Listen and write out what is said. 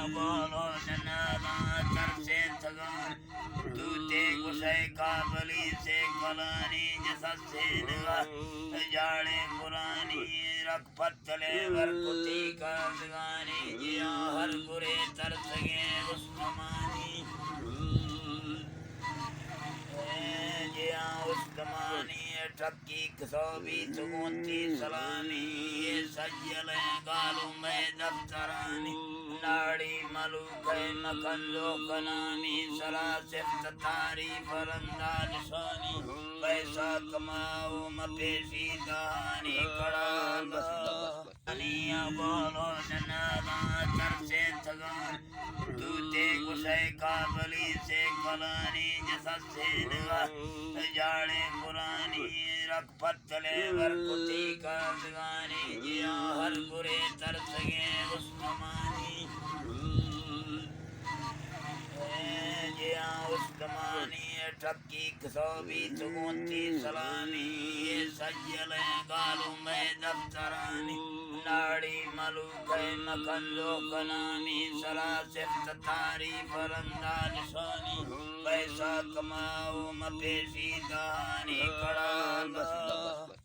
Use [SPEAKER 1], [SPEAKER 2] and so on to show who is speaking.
[SPEAKER 1] بولو جنادا تر سے تھگان دوتے گسے کابلی سے کلانی جسد سے نگاہ جاڑے قرآنی رکھ پتلے ورکتی کا زگانی جیا ہر گرے ترسگے عثمانی جیا عثمانی ٹھکی کسوبی تگونتی سلامی یہ سجلے گالوں میں دفترانی ناڑی ملوک مکندو کنامی سلاسفت تاری فرندہ نشانی پیسہ کماؤ مپیشی دہانی کڑا انیا بولو جنادا تر سے تھگان دوتے گسے کابلی سے کلانی جسد سے نگاہ جاڑے قرآنی رکھ پتلے ورکتی کا زگانی جیا ہر گرے ترسگے عثمانی جیا عثمانی ٹھکی کسوبی تگونتی سلامی یہ سجلے گالوں میں دفترانی ناڑی ملوک مکندو کنامی سلاسفت تاری فرندہ نشانی پیسہ کماؤ مپیشی دہانی کڑا